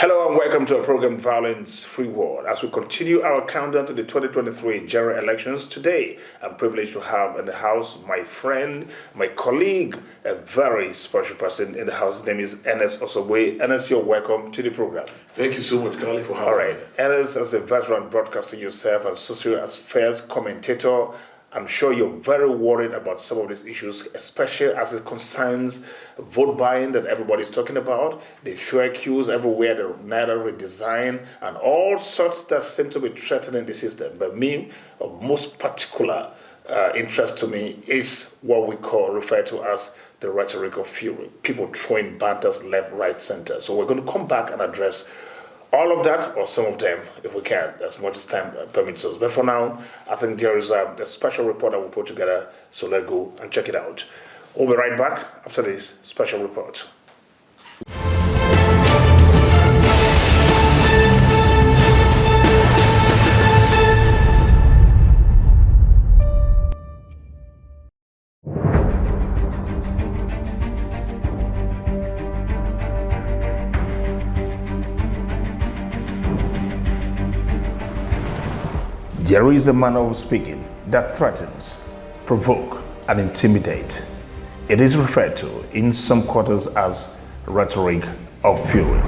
Hello and welcome to our program Violence Free World. As we continue our countdown to the 2023 general elections, today I'm privileged to have in the house my friend, my colleague, a very special person in the house. His name is Ernest Osogbue. Ernest, you're welcome to the program. Thank you so much, Carly, for having me. All right. Ernest, as a veteran broadcaster yourself and social affairs commentator, I'm sure you're very worried about some of these issues, especially as it concerns vote buying that everybody's talking about, the fuel queues everywhere, the NIDA redesign, and all sorts that seem to be threatening the system. But me, of most particular interest to me is what we refer to as the rhetoric of fury. People throwing banters left, right, center. So we're going to come back and address all of that, or some of them, if we can, as much as time permits us. But for now, I think there is a special report that we put together, so let's go and check it out. We'll be right back after this special report. There is a manner of speaking that threatens, provoke, and intimidate. It is referred to in some quarters as rhetoric of fury.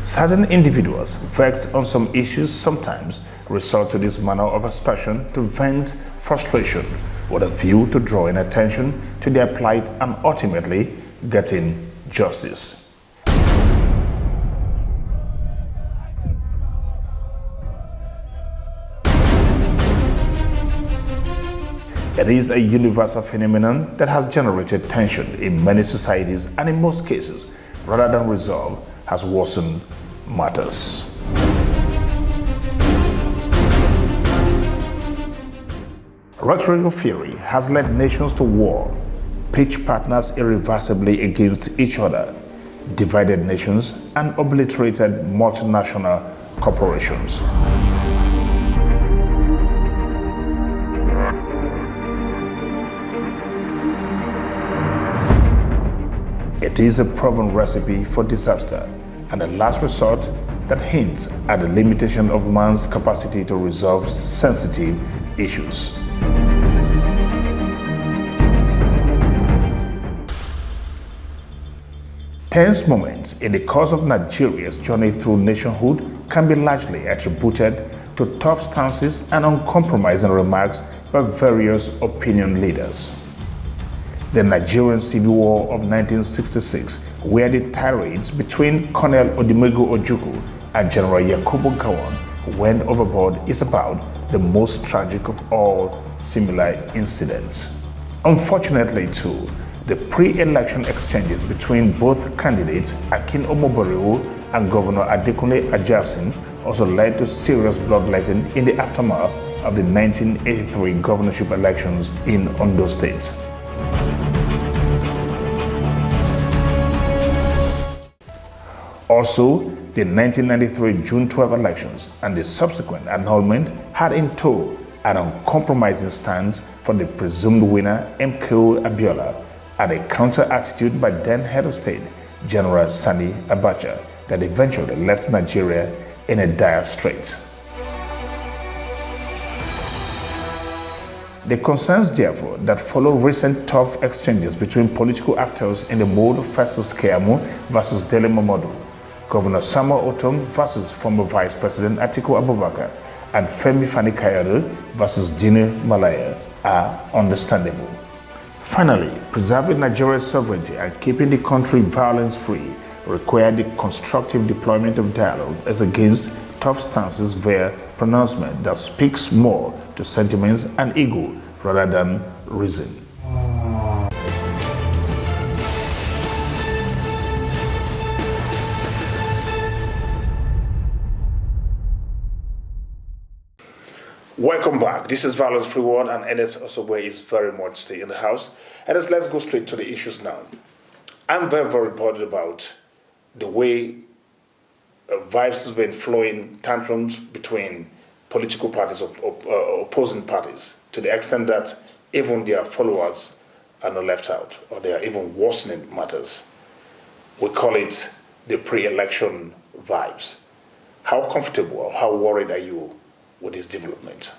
Certain individuals vexed on some issues sometimes resort to this manner of expression to vent frustration with a view to drawing attention to their plight and ultimately getting justice. It is a universal phenomenon that has generated tension in many societies and in most cases, rather than resolve, has worsened matters. Rhetoric of fury has led nations to war, pitched partners irreversibly against each other, divided nations, and obliterated multinational corporations. It is a proven recipe for disaster and a last resort that hints at the limitation of man's capacity to resolve sensitive issues. Tense moments in the course of Nigeria's journey through nationhood can be largely attributed to tough stances and uncompromising remarks by various opinion leaders. The Nigerian Civil War of 1966, where the tirades between Colonel Odumegu Ojukwu and General Yakubu Gowon went overboard, is about the most tragic of all similar incidents. Unfortunately, too, the pre-election exchanges between both candidates, Akin Omoboriwo and Governor Adekunle Ajasin, also led to serious bloodletting in the aftermath of the 1983 governorship elections in Ondo State. Also, the 1993 June 12 elections and the subsequent annulment had in tow an uncompromising stance for the presumed winner, MKO Abiola, and a counter-attitude by then head of state, General Sani Abacha, that eventually left Nigeria in a dire strait. The concerns, therefore, that follow recent tough exchanges between political actors in the mode versus Keyamo versus Dele Momodu, Governor Samuel Otom versus former Vice President Atiku Abubakar, and Femi Fani-Kayode versus Dine Malaya are understandable. Finally, preserving Nigeria's sovereignty and keeping the country violence-free require the constructive deployment of dialogue as against tough stances via pronouncement that speaks more to sentiments and ego rather than reason. Welcome back. This is Violence Free World, and Ernest Osogbue is very much still in the house. Ernest, let's go straight to the issues now. I'm very, very bothered about the way vibes has been flowing, tantrums between political parties or opposing parties, to the extent that even their followers are not left out, or they are even worsening matters. We call it the pre-election vibes. How comfortable or how worried are you with this development?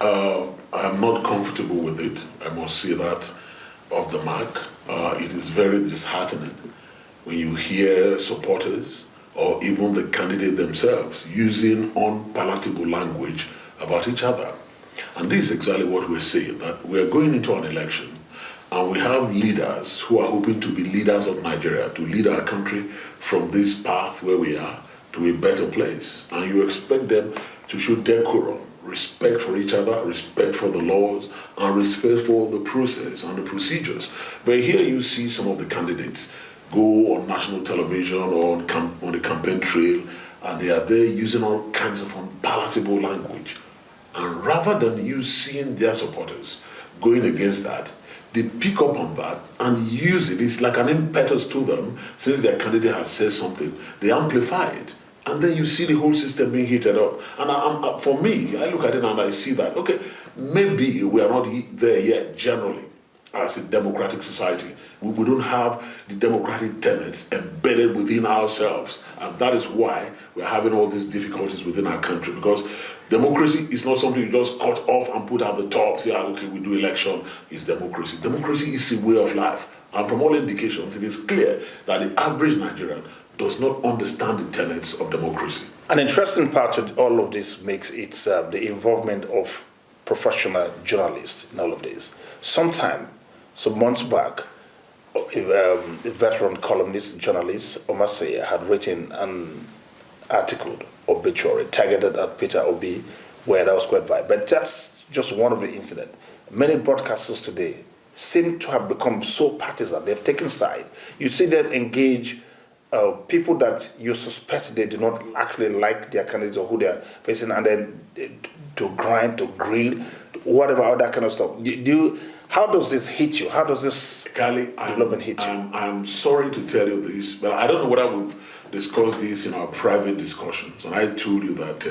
I'm not comfortable with it. I must say that off the mark. It is very disheartening when you hear supporters or even the candidate themselves using unpalatable language about each other. And this is exactly what we're saying, that we're going into an election and we have leaders who are hoping to be leaders of Nigeria, to lead our country from this path where we are to a better place. And you expect them to show decorum, respect for each other, respect for the laws, and respect for the process and the procedures. But here you see some of the candidates go on national television or on the campaign trail, and they are there using all kinds of unpalatable language. And rather than you seeing their supporters going against that, they pick up on that and use it. It's like an impetus to them. Since their candidate has said something, they amplify it. And then you see the whole system being heated up. And for me, I look at it and I see that, okay, maybe we are not there yet generally as a democratic society. We don't have the democratic tenets embedded within ourselves. And that is why we're having all these difficulties within our country, because democracy is not something you just cut off and put at the top, say, okay, we do election. It's democracy. Democracy is a way of life. And from all indications, it is clear that the average Nigerian does not understand the tenets of democracy. An interesting part of all of this makes it the involvement of professional journalists in all of this. Some months back, a veteran columnist, journalist, Omaseye, had written an article, obituary, targeted at Peter Obi, where that was quite violent. But that's just one of the incidents. Many broadcasters today seem to have become so partisan. They've taken side. You see them engage people that you suspect they do not actually like their candidates or who they are facing, and then to grind, to grill, whatever, all that kind of stuff. How does this hit you? How does this development hit you? I'm sorry to tell you this, but I don't know whether we've discussed this in our private discussions. And I told you that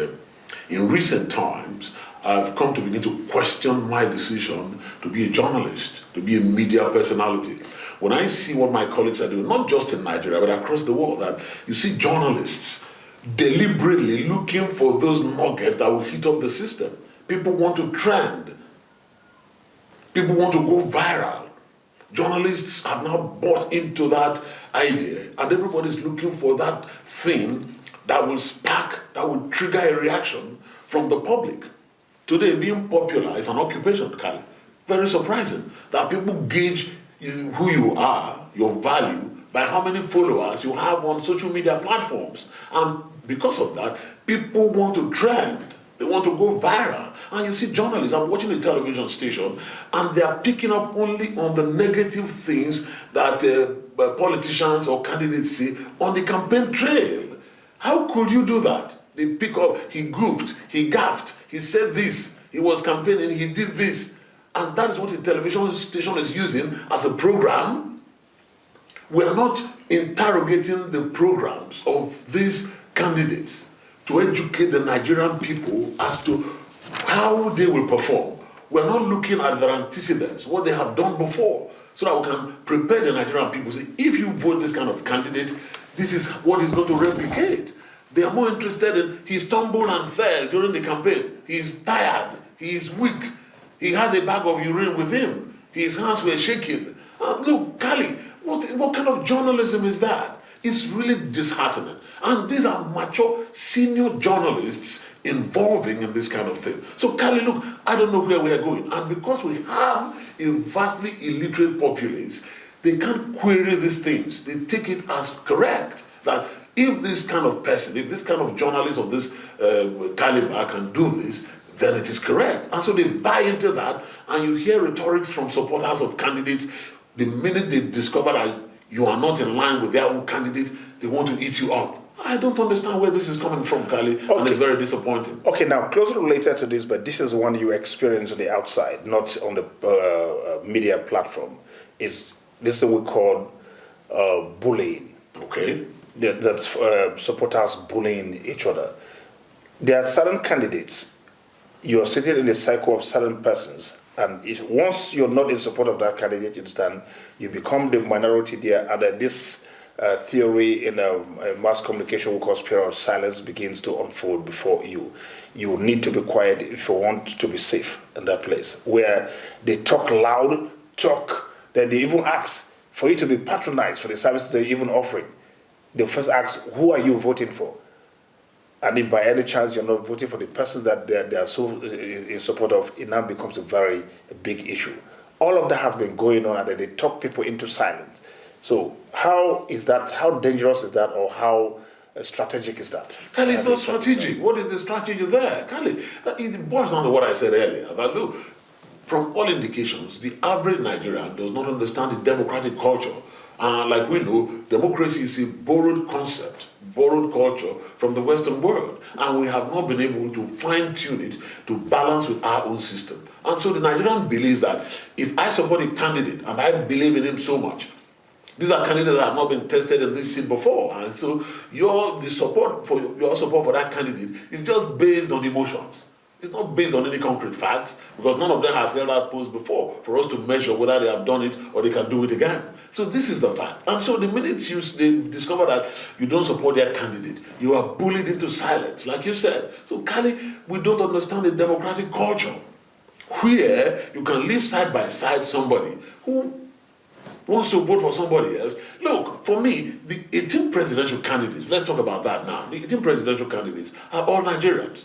in recent times, I've come to begin to question my decision to be a journalist, to be a media personality. When I see what my colleagues are doing, not just in Nigeria, but across the world, that you see journalists deliberately looking for those nuggets that will heat up the system. People want to trend. People want to go viral. Journalists have now bought into that idea, and everybody's looking for that thing that will spark, that will trigger a reaction from the public. Today, being popular is an occupation, Kali. Very surprising that people gauge who you are, your value, by how many followers you have on social media platforms. And because of that, people want to trend. They want to go viral. And you see journalists, I'm watching a television station, and they are picking up only on the negative things that politicians or candidates say on the campaign trail. How could you do that? They pick up, he goofed, he gaffed, he said this, he was campaigning, he did this. And that is what the television station is using as a program. We are not interrogating the programs of these candidates to educate the Nigerian people as to how they will perform. We're not looking at their antecedents, what they have done before, so that we can prepare the Nigerian people. Say, if you vote this kind of candidate, this is what he's going to replicate. They are more interested in, he stumbled and fell during the campaign. He's tired, he's weak, he had a bag of urine with him, his hands were shaking. Look, Kali, what kind of journalism is that? It's really disheartening. And these are mature, senior journalists involving in this kind of thing. So, Kali, look, I don't know where we are going. And because we have a vastly illiterate populace, they can't query these things. They take it as correct that if this kind of person, if this kind of journalist of this caliber can do this, then it is correct. And so they buy into that, and you hear rhetorics from supporters of candidates. The minute they discover that you are not in line with their own candidates, they want to eat you up. I don't understand where this is coming from, Kali, and it's very disappointing. Okay, now, closely related to this, but this is one you experience on the outside, not on the media platform, is this we call bullying. Okay. That's supporters bullying each other. There are certain candidates you're sitting in a cycle of certain persons, and once you're not in support of that candidate, you become the minority there, and then this theory in mass communication we call spirit of silence begins to unfold before you. You need to be quiet if you want to be safe in that place where they talk loud, then they even ask for you to be patronized for the service they're even offering. They first ask, who are you voting for? And if by any chance you're not voting for the person that they are so in support of, it now becomes a very big issue. All of that has been going on, and then they talk people into silence. So how is that? How dangerous is that, or how strategic is that? Kali, it's not strategic. What is the strategy there? Kali, it boils down to what I said earlier. That look, from all indications, the average Nigerian does not understand the democratic culture. Like we know, democracy is a borrowed concept, borrowed culture from the Western world. And we have not been able to fine-tune it to balance with our own system. And so the Nigerian believes that if I support a candidate and I believe in him so much, these are candidates that have not been tested in this seat before. And so your support for that candidate is just based on emotions. It's not based on any concrete facts, because none of them has held out post before for us to measure whether they have done it or they can do it again. So this is the fact. And so the minute they discover that you don't support their candidate, you are bullied into silence, like you said. So Kali, we don't understand the democratic culture, where you can live side by side somebody who wants to vote for somebody else. Look, for me, the 18 presidential candidates, let's talk about that now. The 18 presidential candidates are all Nigerians.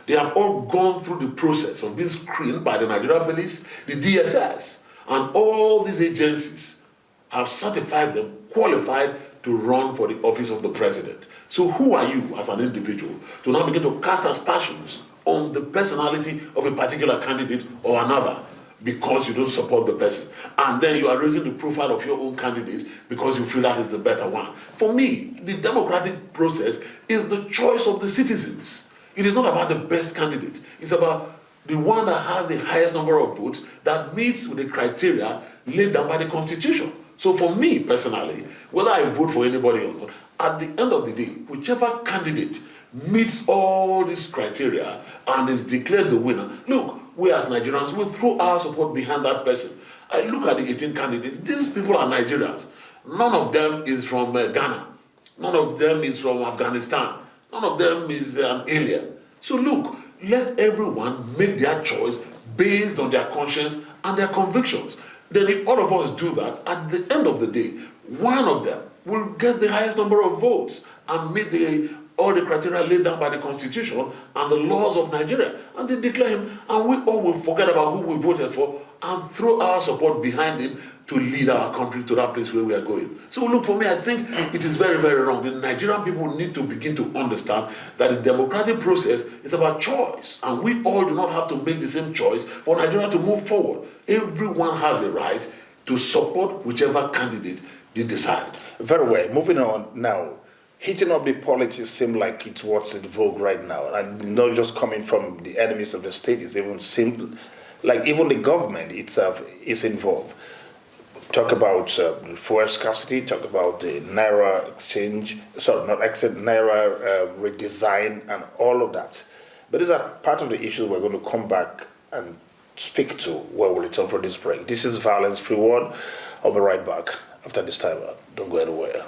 They have all gone through the process of being screened by the Nigerian police, the DSS, and all these agencies have certified them qualified to run for the office of the president. So who are you as an individual to now begin to cast aspersions on the personality of a particular candidate or another because you don't support the person? And then you are raising the profile of your own candidate because you feel that is the better one. For me, the democratic process is the choice of the citizens. It is not about the best candidate. It's about the one that has the highest number of votes that meets with the criteria laid down by the Constitution. So for me personally, whether I vote for anybody or not, at the end of the day, whichever candidate meets all these criteria and is declared the winner, look, we as Nigerians will throw our support behind that person. I look at the 18 candidates. These people are Nigerians. None of them is from Ghana. None of them is from Afghanistan. None of them is an alien. So look, let everyone make their choice based on their conscience and their convictions. Then if all of us do that, at the end of the day, one of them will get the highest number of votes and meet all the criteria laid down by the Constitution and the laws of Nigeria. And they declare him, and we all will forget about who we voted for and throw our support behind him to lead our country to that place where we are going. So look, for me, I think it is very, very wrong. The Nigerian people need to begin to understand that the democratic process is about choice. And we all do not have to make the same choice for Nigeria to move forward. Everyone has a right to support whichever candidate they decide. Very well. Moving on now. Heating up the politics seems like it's what's in vogue right now. And not just coming from the enemies of the state, it's even simple. Like even the government itself is involved. Talk about fuel scarcity, talk about the Naira exchange, Naira redesign and all of that. But these are part of the issues we're going to come back and speak to when we return from this break. This is Violence Free World. I'll be right back after this time out. Don't go anywhere.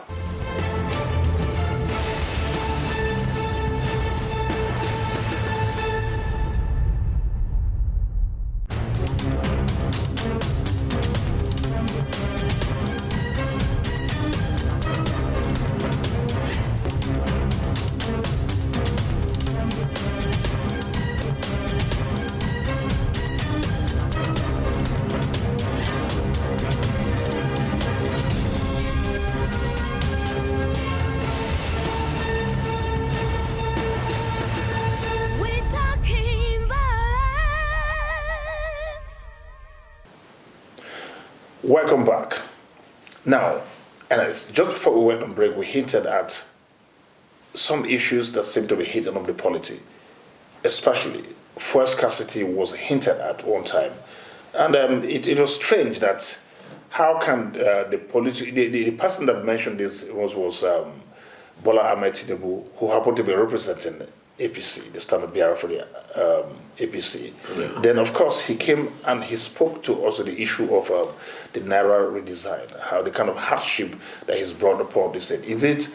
Welcome back. Now, and just before we went on break, we hinted at some issues that seem to be hitting up the polity, especially fuel scarcity was hinted at one time. And it was strange that how can the person that mentioned this was Bola Ahmed Tinubu, who happened to be representing APC, the standard bearer for the APC. Yeah. Then, of course, he came and he spoke to also the issue of the Naira redesign, how the kind of hardship that he's brought upon the state. Is it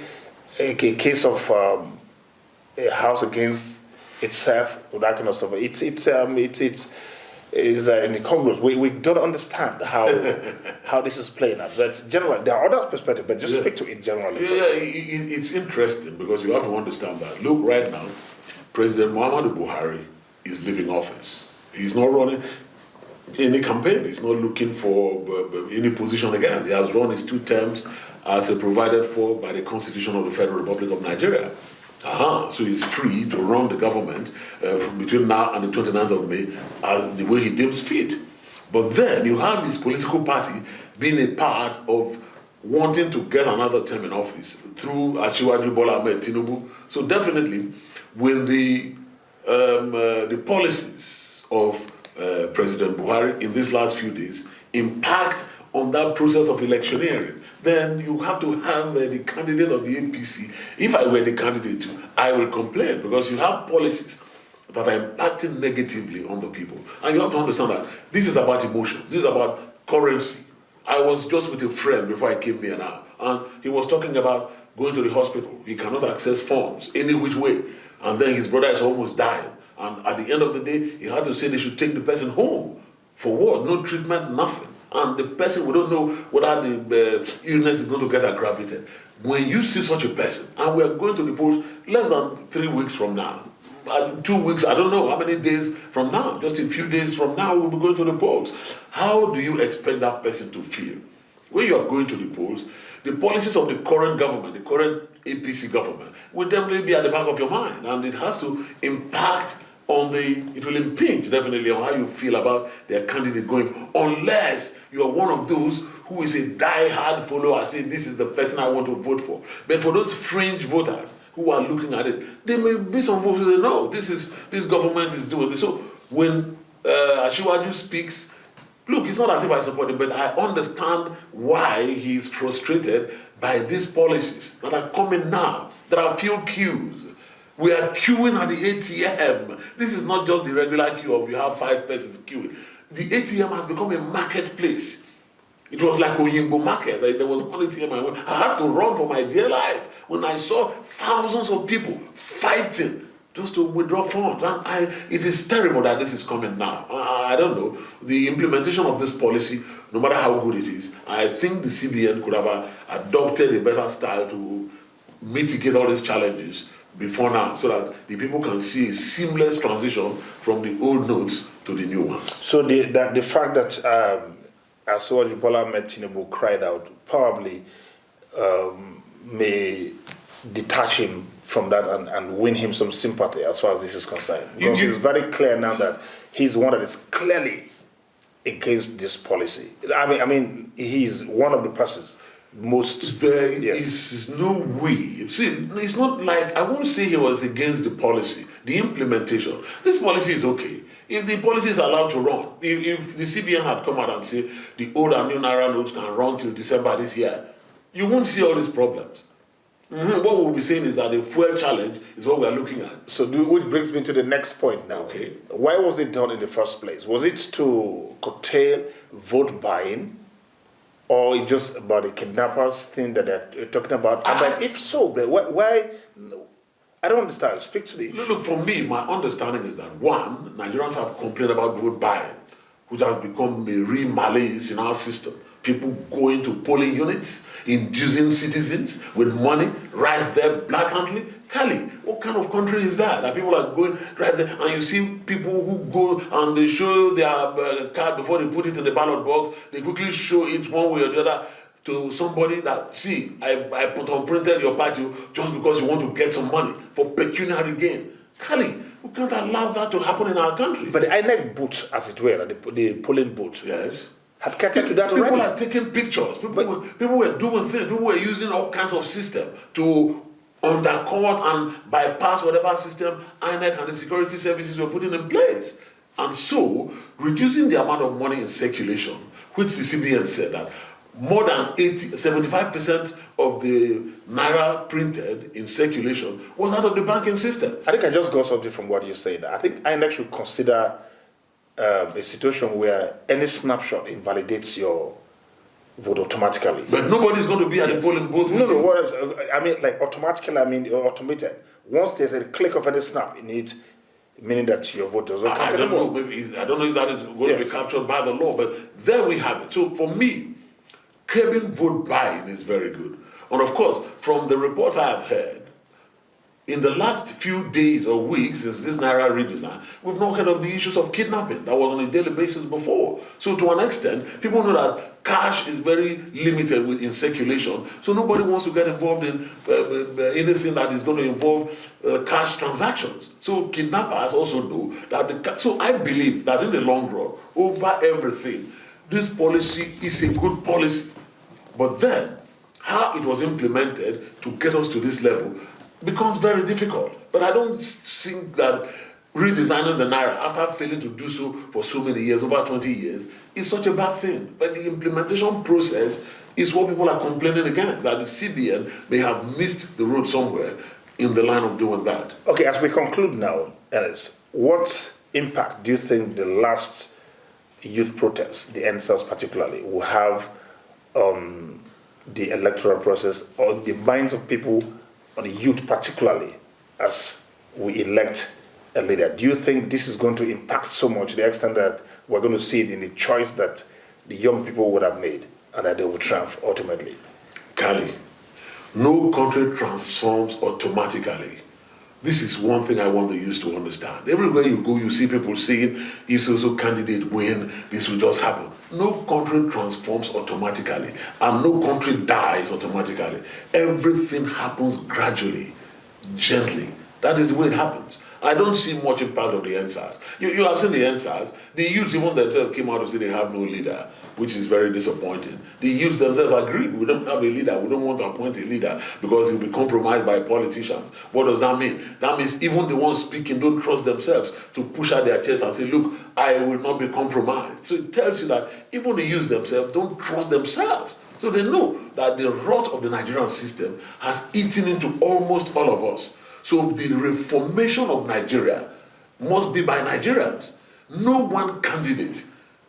a case of a house against itself, or that kind of stuff? It's in the Congress. We don't understand how this is playing out. But generally, there are other perspectives, but just speak to it generally. Yeah, it's interesting because you have to understand that. Look, right now, President Muhammadu Buhari is leaving office. He's not running any campaign. He's not looking for any position again. He has run his 2 terms as provided for by the Constitution of the Federal Republic of Nigeria. So he's free to run the government between now and the 29th of May the way he deems fit. But then you have his political party being a part of wanting to get another term in office through Asiwaju Bola Ahmed Tinubu. So definitely, when the policies of President Buhari in these last few days impact on that process of electioneering, then you have to have the candidate of the APC. If I were the candidate too, I will complain because you have policies that are impacting negatively on the people. And you have to understand that this is about emotion. This is about currency. I was just with a friend before I came here now, and he was talking about going to the hospital. He cannot access funds any which way. And then his brother is almost dying. And at the end of the day, he had to say they should take the person home. For what? No treatment, nothing. And the person, we don't know whether the illness is going to get aggravated. When you see such a person, and we are going to the polls less than 3 weeks from now, 2 weeks, I don't know how many days from now, just a few days from now, we'll be going to the polls. How do you expect that person to feel? When you are going to the polls, the policies of the current government, the current APC government, will definitely be at the back of your mind, and it has to impact it will impinge definitely on how you feel about their candidate going, unless you are one of those who is a die-hard follower, saying this is the person I want to vote for. But for those fringe voters who are looking at it, there may be some folks who say, no, this government is doing this. So when Asiwaju speaks, look, it's not as if I support him, but I understand why he is frustrated by these policies that are coming now. There are few queues. We are queuing at the ATM. This is not just the regular queue of you have 5 persons queuing. The ATM has become a marketplace. It was like Oyinbo market. There was one ATM I had to run for my dear life when I saw thousands of people fighting just to withdraw funds. And it is terrible that this is coming now. I don't know. The implementation of this policy, no matter how good it is, I think the CBN could have adopted a better style to mitigate all these challenges before now, so that the people can see a seamless transition from the old notes to the new ones. So the fact that Asiwaju Bola Ahmed Tinubu cried out probably may detach him from that and win him some sympathy as far as this is concerned. Because it's very clear now that he's one that is clearly against this policy. I mean, he's one of the persons most. There is no way. See, it's not like, I won't say he was against the policy, the implementation. This policy is okay. If the policy is allowed to run, if the CBN had come out and said the old and new Naira notes can run till December this year, you won't see all these problems. What we'll be saying is that the fuel challenge is what we are looking at. So which brings me to the next point now. Okay. Why was it done in the first place? Was it to curtail vote buying? Or it's just about the kidnappers thing that they're talking about? But if so, why? I don't understand. Speak to the issue. Look, for me, my understanding is that, one, Nigerians have complained about vote buying, which has become a real malaise in our system. People going to polling units, inducing citizens with money right there blatantly. Cali, what kind of country is that? That people are going right there, and you see people who go and they show their card before they put it in the ballot box. They quickly show it one way or the other to somebody that, see, I printed your party just because you want to get some money for pecuniary gain. Cali, we can't allow that to happen in our country. But the INEC booth, as it were, the polling booth, yes, had catered to that already. People are taking pictures. People were doing things. People were using all kinds of system to undercut and bypass whatever system INEC and the security services were putting in place. And so, reducing the amount of money in circulation, which the CBN said that more than 75% of the naira printed in circulation was out of the banking system. I think I just got something from what you said. I think INEC should consider a situation where any snapshot invalidates your vote automatically. But nobody's going to be at the polling booth. No, what is, I mean, like automatically, I mean automated. Once there's a click of any snap in it, meaning that your vote doesn't count anymore. I don't know if that is going to be captured by the law, but there we have it. So for me, curbing vote buying is very good. And of course, from the reports I have heard, in the last few days or weeks since this Naira redesign, we've not heard of the issues of kidnapping that was on a daily basis before. So to an extent, people know that cash is very limited in circulation, so nobody wants to get involved in anything that is going to involve cash transactions. So kidnappers also know that so I believe that in the long run, over everything, this policy is a good policy. But then, how it was implemented to get us to this level becomes very difficult. But I don't think that redesigning the Naira after failing to do so for so many years, over 20 years, is such a bad thing. But the implementation process is what people are complaining against, that the CBN may have missed the road somewhere in the line of doing that. Okay, as we conclude now, Ernest, what impact do you think the last youth protests, the NSAS particularly, will have on the electoral process or the minds of people, on the youth particularly, as we elect a leader? Do you think this is going to impact so much to the extent that we're going to see it in the choice that the young people would have made and that they will triumph ultimately? Kali, no country transforms automatically. This is one thing I want the youth to understand. Everywhere you go, you see people saying, if so candidate win, this will just happen. No country transforms automatically, and no country dies automatically. Everything happens gradually, gently. That is the way it happens. I don't see much impact of the NSAS. You have seen the NSAS. The youths even themselves came out to say they have no leader, which is very disappointing. The youths themselves agreed, we don't have a leader, we don't want to appoint a leader because he'll be compromised by politicians. What does that mean? That means even the ones speaking don't trust themselves to push out their chest and say, look, I will not be compromised. So it tells you that even the youths themselves don't trust themselves. So they know that the rot of the Nigerian system has eaten into almost all of us. So the reformation of Nigeria must be by Nigerians. No one candidate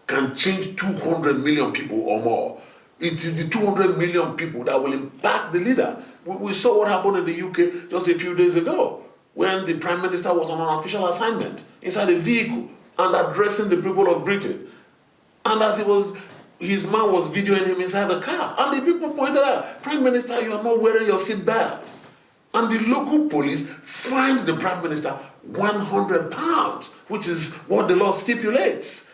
can change 200 million people or more. It is the 200 million people that will impact the leader. We saw what happened in the UK just a few days ago when the Prime Minister was on an official assignment inside a vehicle and addressing the people of Britain. And as his man was videoing him inside the car. And the people pointed out, Prime Minister, you are not wearing your seatbelt. And the local police fined the Prime Minister £100, which is what the law stipulates.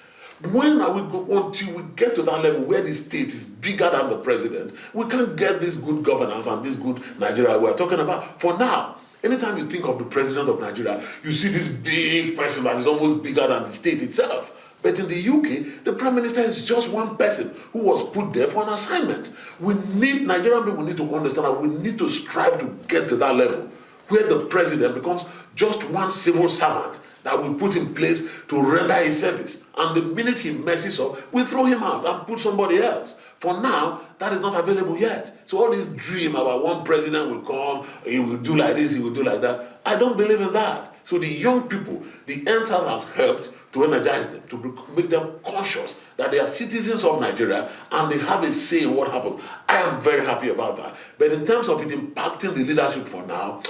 When are we until we get to that level where the state is bigger than the president, we can't get this good governance and this good Nigeria we're talking about. For now, anytime you think of the president of Nigeria, you see this big person that is almost bigger than the state itself. But in the UK, the Prime Minister is just one person who was put there for an assignment. Nigerian people need to understand that we need to strive to get to that level where the president becomes just one civil servant that we put in place to render his service. And the minute he messes up, we throw him out and put somebody else. For now, that is not available yet. So all this dream about one president will come, he will do like this, he will do like that, I don't believe in that. So the young people, the NSAS has helped to energize them, to make them conscious that they are citizens of Nigeria and they have a say in what happens. I am very happy about that. But in terms of it impacting the leadership for now,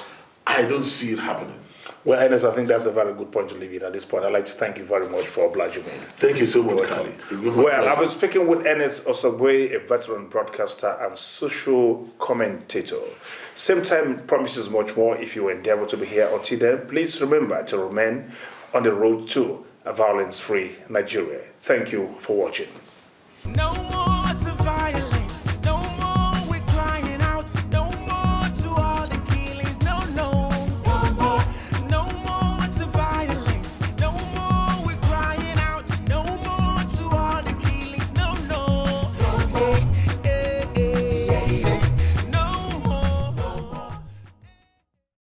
I don't see it happening. Well, Ernest, I think that's a very good point to leave it at this point. I'd like to thank you very much for obliging me. Thank you so much, Kali. Well, I've been speaking with Ernest Osogbue, a veteran broadcaster and social commentator. Same time promises much more if you endeavor to be here. Until then, please remember to remain on the road to a violence-free Nigeria. Thank you for watching. No more.